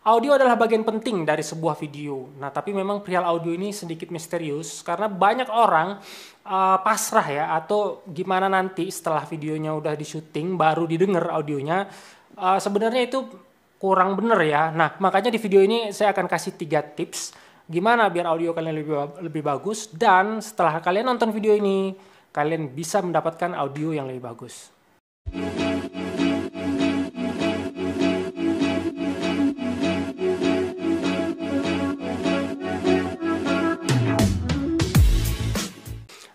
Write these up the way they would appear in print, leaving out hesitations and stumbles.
Audio adalah bagian penting dari sebuah video. Nah, tapi memang perihal audio ini sedikit misterius karena banyak orang pasrah ya, atau gimana nanti setelah videonya udah di-syuting baru didengar audionya. Sebenarnya itu kurang bener ya. Nah, makanya di video ini saya akan kasih 3 tips gimana biar audio kalian lebih bagus, dan setelah kalian nonton video ini kalian bisa mendapatkan audio yang lebih bagus.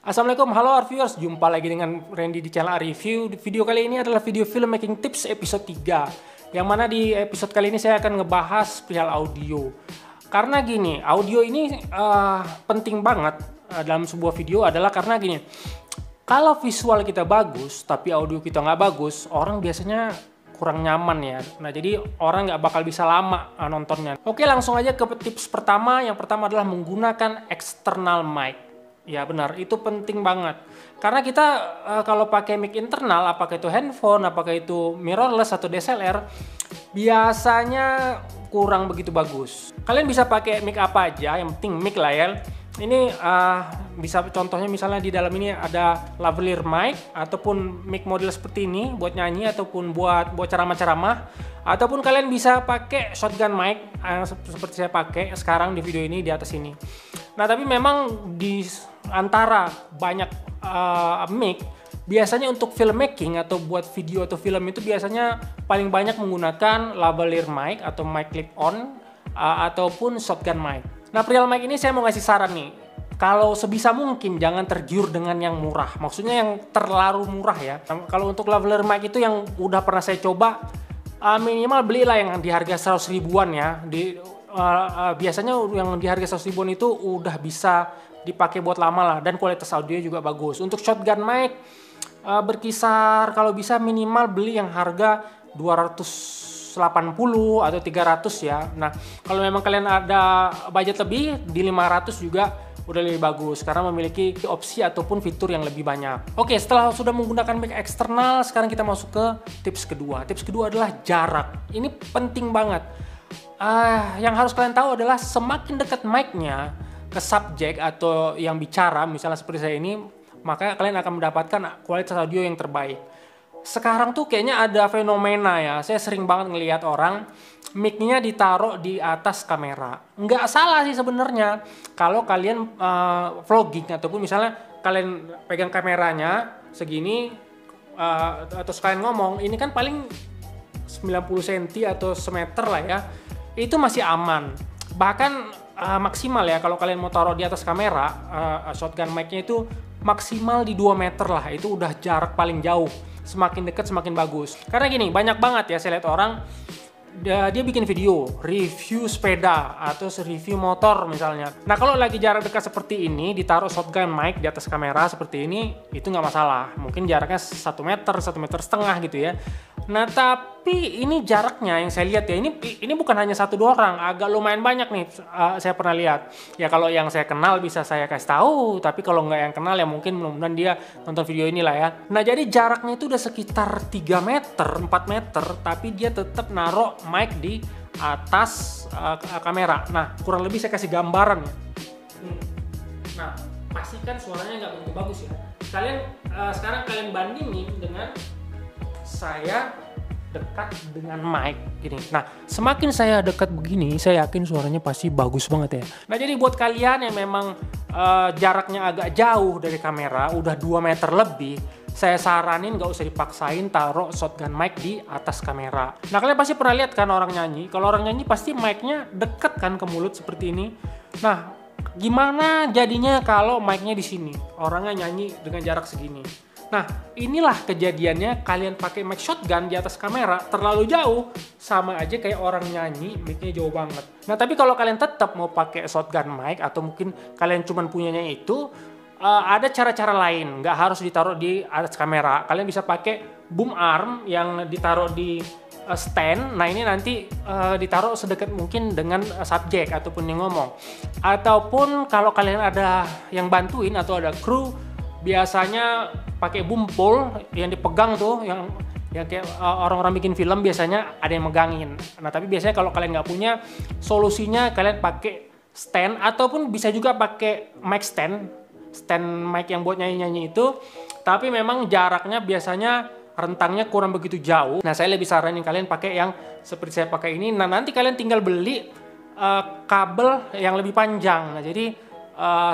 Assalamualaikum, halo viewers, jumpa lagi dengan Randy di channel Review. Video kali ini adalah video filmmaking tips episode 3, yang mana di episode kali ini saya akan ngebahas perihal audio. Karena gini, audio ini penting banget dalam sebuah video, adalah karena gini, kalau visual kita bagus tapi audio kita nggak bagus, orang biasanya kurang nyaman ya. Nah, jadi orang nggak bakal bisa lama nontonnya. Oke, langsung aja ke tips pertama. Yang pertama adalah menggunakan external mic. Ya benar, itu penting banget. Karena kita kalau pakai mic internal, apakah itu handphone, apakah itu mirrorless atau DSLR, biasanya kurang begitu bagus. Kalian bisa pakai mic apa aja, yang penting mic lah ya. Ini bisa contohnya misalnya di dalam ini ada lavalier mic, ataupun mic model seperti ini buat nyanyi ataupun buat ceramah-ceramah, ataupun kalian bisa pakai shotgun mic seperti saya pakai sekarang di video ini di atas ini. Nah, tapi memang di antara banyak mic, biasanya untuk filmmaking atau buat video atau film itu biasanya paling banyak menggunakan lavalier mic atau mic clip on ataupun shotgun mic. Nah, perihal mic ini saya mau ngasih saran nih. Kalau sebisa mungkin jangan tergiur dengan yang murah. Maksudnya yang terlalu murah ya. Nah, kalau untuk lavalier mic itu yang udah pernah saya coba, minimal belilah yang di harga 100 ribuan ya. Biasanya yang di harga 100 ribuan itu udah bisa dipakai buat lama lah, dan kualitas audio juga bagus. Untuk shotgun mic berkisar kalau bisa minimal beli yang harga 280 atau 300 ya. Nah, kalau memang kalian ada budget lebih, di 500 juga udah lebih bagus karena memiliki opsi ataupun fitur yang lebih banyak. Oke, setelah sudah menggunakan mic eksternal, sekarang kita masuk ke tips kedua. Tips kedua adalah jarak. Ini penting banget. Yang harus kalian tahu adalah semakin dekat mic-nya ke subjek atau yang bicara, misalnya seperti saya ini, maka kalian akan mendapatkan kualitas audio yang terbaik. Sekarang tuh kayaknya ada fenomena ya, saya sering banget ngelihat orang mic-nya ditaruh di atas kamera. Nggak salah sih sebenarnya kalau kalian vlogging, ataupun misalnya kalian pegang kameranya segini atau sekalian ngomong, ini kan paling 90 cm atau semeter lah ya, itu masih aman. Bahkan maksimal ya, kalau kalian mau taruh di atas kamera, shotgun mic-nya itu maksimal di 2 meter lah, itu udah jarak paling jauh. Semakin dekat semakin bagus. Karena gini, banyak banget ya saya lihat orang, dia bikin video review sepeda atau review motor misalnya. Nah, kalau lagi jarak dekat seperti ini, ditaruh shotgun mic di atas kamera seperti ini, itu nggak masalah. Mungkin jaraknya 1 meter, 1,5 meter gitu ya. Nah, tapi ini jaraknya yang saya lihat ya, ini bukan hanya 1-2 orang, agak lumayan banyak nih. Saya pernah lihat. Ya kalau yang saya kenal bisa saya kasih tahu, tapi kalau nggak yang kenal ya mungkin mudah-mudahan dia nonton video inilah ya. Nah, jadi jaraknya itu udah sekitar 3 meter, 4 meter, tapi dia tetap naruh mic di atas kamera. Nah, kurang lebih saya kasih gambaran ya. Nah, pastikan suaranya nggak begitu bagus ya. Sekarang kalian bandingin dengan saya dekat dengan mic gini. Nah, semakin saya dekat begini, saya yakin suaranya pasti bagus banget ya. Nah, jadi buat kalian yang memang jaraknya agak jauh dari kamera, udah 2 meter lebih, saya saranin gak usah dipaksain taruh shotgun mic di atas kamera. Nah, kalian pasti pernah lihat kan orang nyanyi. Kalau orang nyanyi pasti mic-nya deket kan ke mulut seperti ini. Nah, gimana jadinya kalau mic-nya di sini? Orangnya nyanyi dengan jarak segini. Nah, inilah kejadiannya kalian pakai mic shotgun di atas kamera terlalu jauh, sama aja kayak orang nyanyi mic-nya jauh banget. Nah, tapi kalau kalian tetap mau pakai shotgun mic, atau mungkin kalian cuma punyanya itu, ada cara-cara lain, nggak harus ditaruh di atas kamera. Kalian bisa pakai boom arm yang ditaruh di stand. Nah, ini nanti ditaruh sedekat mungkin dengan subjek ataupun yang ngomong. Ataupun kalau kalian ada yang bantuin atau ada kru, biasanya pakai boom pole yang dipegang tuh, Ya kayak orang-orang bikin film biasanya ada yang megangin. Nah tapi biasanya kalau kalian nggak punya, solusinya kalian pakai stand ataupun bisa juga pakai mic stand mic yang buat nyanyi-nyanyi itu. Tapi memang jaraknya biasanya rentangnya kurang begitu jauh. Nah saya lebih saranin kalian pakai yang seperti saya pakai ini. Nah nanti kalian tinggal beli kabel yang lebih panjang. Nah jadi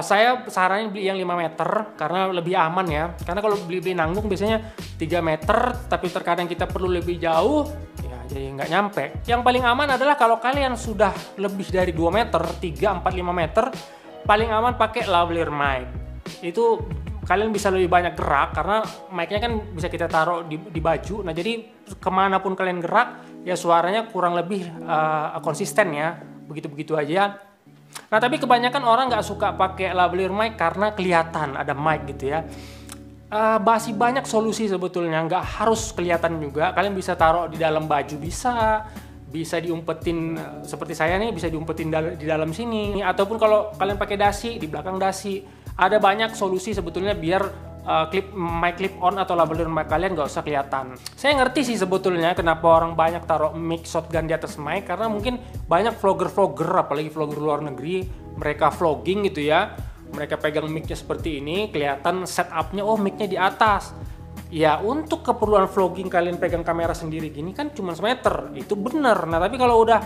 saya saranin beli yang 5 meter karena lebih aman ya. Karena kalau beli nanggung biasanya 3 meter, tapi terkadang kita perlu lebih jauh, ya jadi nggak nyampe. Yang paling aman adalah kalau kalian sudah lebih dari 2 meter, 3, 4, 5 meter, paling aman pakai lavalier mic. Itu kalian bisa lebih banyak gerak karena mic-nya kan bisa kita taruh di baju. Nah jadi kemanapun kalian gerak, ya suaranya kurang lebih konsisten ya, begitu-begitu aja. Nah tapi kebanyakan orang nggak suka pakai lavalier mic karena kelihatan ada mic gitu ya. Masih banyak solusi sebetulnya, nggak harus kelihatan juga. Kalian bisa taruh di dalam baju, bisa diumpetin seperti saya nih, bisa diumpetin di dalam sini. Ataupun kalau kalian pakai dasi, di belakang dasi. Ada banyak solusi sebetulnya biar mic clip on atau lavalier mic kalian nggak usah kelihatan. Saya ngerti sih sebetulnya kenapa orang banyak taruh mic shotgun di atas mic, karena mungkin banyak vlogger, apalagi vlogger luar negeri, mereka vlogging gitu ya, mereka pegang mic-nya seperti ini, kelihatan setupnya, oh mic-nya di atas. Ya untuk keperluan vlogging kalian pegang kamera sendiri gini kan cuma semeter, itu bener. Nah tapi kalau udah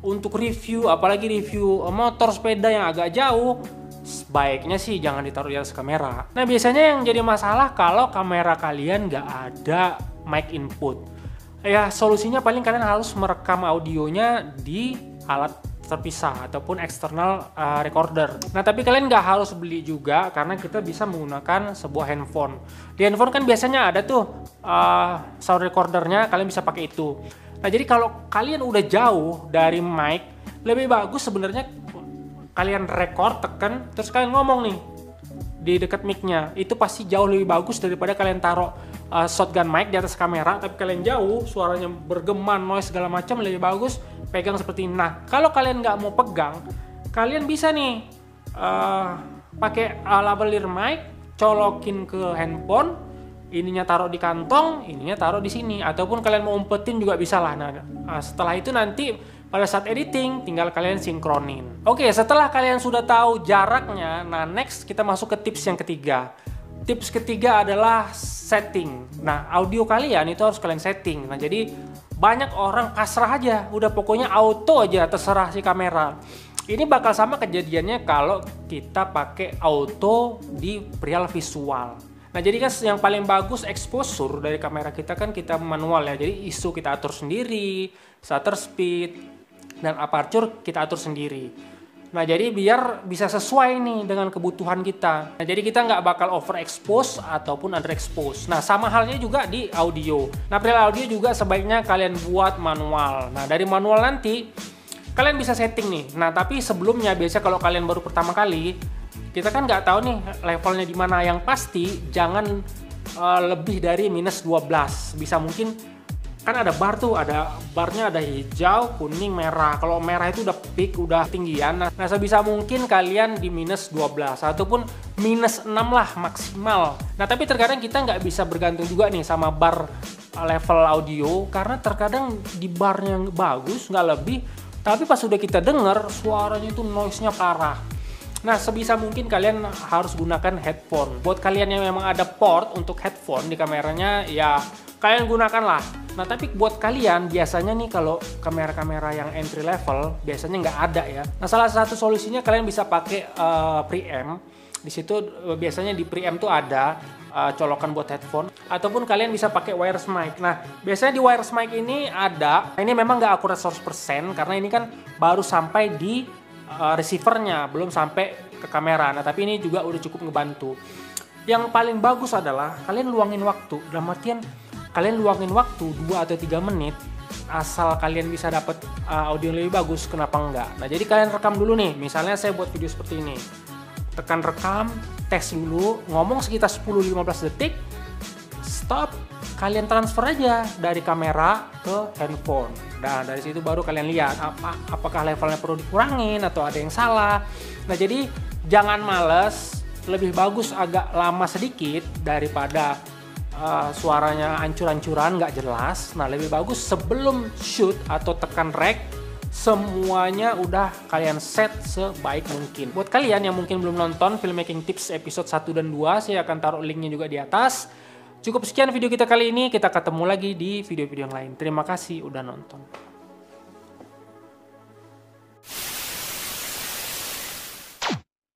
untuk review, apalagi review motor, sepeda yang agak jauh, sebaiknya sih jangan ditaruh di atas kamera. Nah biasanya yang jadi masalah kalau kamera kalian nggak ada mic input. Ya solusinya paling kalian harus merekam audionya di alat terpisah ataupun external recorder. Nah tapi kalian nggak harus beli juga karena kita bisa menggunakan sebuah handphone. Di handphone kan biasanya ada tuh sound recordernya, kalian bisa pakai itu. Nah jadi kalau kalian udah jauh dari mic, lebih bagus sebenarnya kalian record, tekan, terus kalian ngomong nih di dekat mic-nya. Itu pasti jauh lebih bagus daripada kalian taruh shotgun mic di atas kamera, tapi kalian jauh, suaranya bergema, noise segala macam, lebih bagus pegang seperti ini. Nah, kalau kalian nggak mau pegang, kalian bisa nih pakai lavalier mic, colokin ke handphone, ininya taruh di kantong, ininya taruh di sini, ataupun kalian mau umpetin juga bisa lah. Nah, setelah itu nanti pada saat editing, tinggal kalian sinkronin. Oke, setelah kalian sudah tahu jaraknya, nah next kita masuk ke tips yang ketiga. Tips ketiga adalah setting. Nah, audio kalian itu harus kalian setting. Nah, jadi banyak orang pasrah aja, udah pokoknya auto aja, terserah si kamera. Ini bakal sama kejadiannya kalau kita pakai auto di perihal visual. Nah, jadi kan yang paling bagus exposure dari kamera kita kan kita manual ya. Jadi ISO kita atur sendiri, shutter speed, dan aperture kita atur sendiri. Nah jadi biar bisa sesuai nih dengan kebutuhan kita. Nah jadi kita nggak bakal overexpose ataupun underexpose. Nah sama halnya juga di audio. Nah perihal audio juga sebaiknya kalian buat manual. Nah dari manual nanti kalian bisa setting nih. Nah tapi sebelumnya biasa kalau kalian baru pertama kali, kita kan nggak tahu nih levelnya di mana. Yang pasti jangan lebih dari -12. Bisa mungkin kan ada bar tuh, ada barnya ada hijau, kuning, merah. Kalau merah itu udah peak, udah tinggian. Nah sebisa mungkin kalian di -12 ataupun -6 lah maksimal. Nah tapi terkadang kita nggak bisa bergantung juga nih sama bar level audio, karena terkadang di barnya yang bagus nggak lebih, tapi pas udah kita denger suaranya itu noise-nya parah. Nah sebisa mungkin kalian harus gunakan headphone. Buat kalian yang memang ada port untuk headphone di kameranya, ya kalian gunakanlah. Nah tapi buat kalian biasanya nih kalau kamera-kamera yang entry level biasanya nggak ada ya. Nah salah satu solusinya kalian bisa pakai preamp. Di situ biasanya di preamp tuh ada colokan buat headphone, ataupun kalian bisa pakai wireless mic. Nah biasanya di wireless mic ini ada. Ini memang nggak akurat 100% karena ini kan baru sampai di receivernya, belum sampai ke kamera. Nah tapi ini juga udah cukup ngebantu. Yang paling bagus adalah kalian luangin waktu. Dalam artian kalian luangin waktu 2 atau 3 menit, asal kalian bisa dapat audio yang lebih bagus, kenapa enggak. Nah jadi kalian rekam dulu nih, misalnya saya buat video seperti ini, tekan rekam, tes dulu, ngomong sekitar 10-15 detik, stop, kalian transfer aja dari kamera ke handphone. Nah dari situ baru kalian lihat apakah levelnya perlu dikurangin atau ada yang salah. Nah jadi jangan males, lebih bagus agak lama sedikit daripada suaranya ancur-ancuran, nggak jelas. Nah, lebih bagus sebelum shoot atau tekan rec, semuanya udah kalian set sebaik mungkin. Buat kalian yang mungkin belum nonton Filmmaking Tips episode 1 dan 2, saya akan taruh linknya juga di atas. Cukup sekian video kita kali ini, kita ketemu lagi di video-video yang lain. Terima kasih udah nonton.